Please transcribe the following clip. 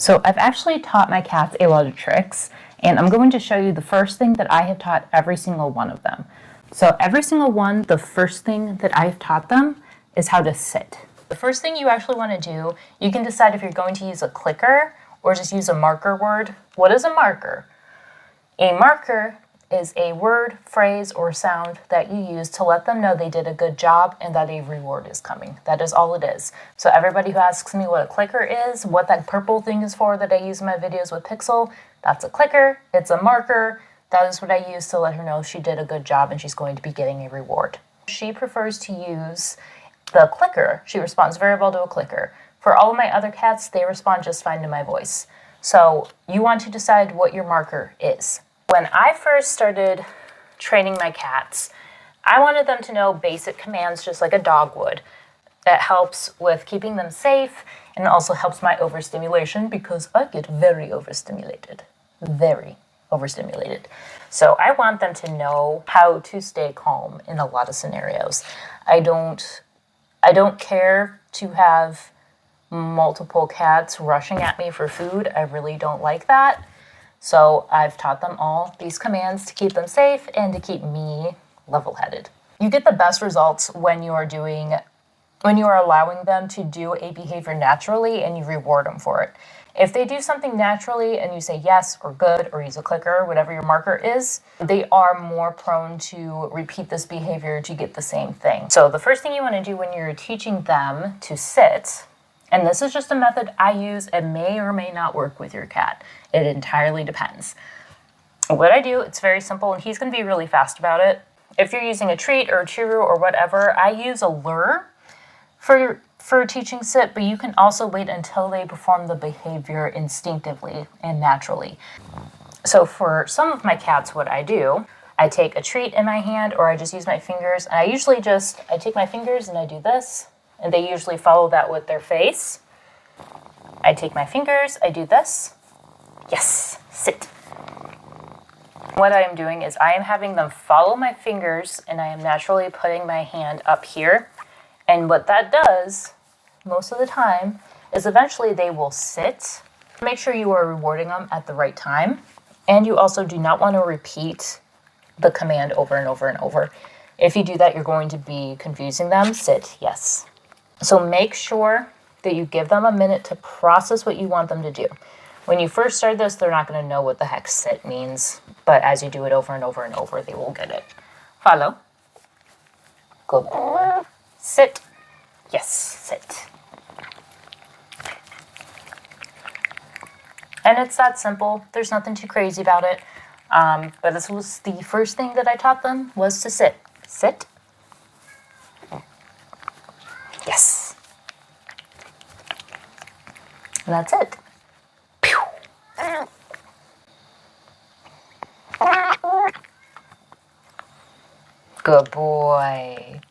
So I've actually taught my cats a lot of tricks, and I'm going to show you the first thing that I have taught every single one of them. So every single one, the first thing that I've taught them is how to sit. The first thing you actually want to do, you can decide if you're going to use a clicker or just use a marker word. What is a marker? A marker is a word, phrase, or sound that you use to let them know they did a good job and that a reward is coming. That is all it is. So everybody who asks me what a clicker is, what that purple thing is for that I use in my videos with Pixel, that's a clicker. It's a marker. That is what I use to let her know she did a good job and she's going to be getting a reward. She prefers to use the clicker. She responds very well to a clicker. For all of my other cats, they respond just fine to my voice. So you want to decide what your marker is. When I first started training my cats, I wanted them to know basic commands just like a dog would. That helps with keeping them safe and also helps my overstimulation because I get very overstimulated. Very overstimulated. So I want them to know how to stay calm in a lot of scenarios. I don't care to have multiple cats rushing at me for food. I really don't like that. So I've taught them all these commands to keep them safe and to keep me level-headed. You get the best results when you are allowing them to do a behavior naturally and you reward them for it. If they do something naturally and you say yes or good or use a clicker, whatever your marker is, they are more prone to repeat this behavior to get the same thing. So the first thing you want to do when you're teaching them to sit, and this is just a method I use, it may or may not work with your cat. It entirely depends. What I do, it's very simple, and he's going to be really fast about it. If you're using a treat or a churu or whatever, I use a lure for teaching sit, but you can also wait until they perform the behavior instinctively and naturally. So for some of my cats, what I do, I take a treat in my hand or I just use my fingers, and I take my fingers and I do this, and they usually follow that with their face. I take my fingers, I do this. Yes, sit. What I am doing is I am having them follow my fingers and I am naturally putting my hand up here. And what that does, most of the time, is eventually they will sit. Make sure you are rewarding them at the right time. And you also do not want to repeat the command over and over and over. If you do that, you're going to be confusing them. Sit, yes. So make sure that you give them a minute to process what you want them to do. When you first start this, they're not going to know what the heck sit means. But as you do it over and over and over, they will get it. Follow. Good boy. Sit. Yes, sit. And it's that simple. There's nothing too crazy about it. But this was the first thing that I taught them was to sit. Sit. Yes. And that's it. Pew. Good boy.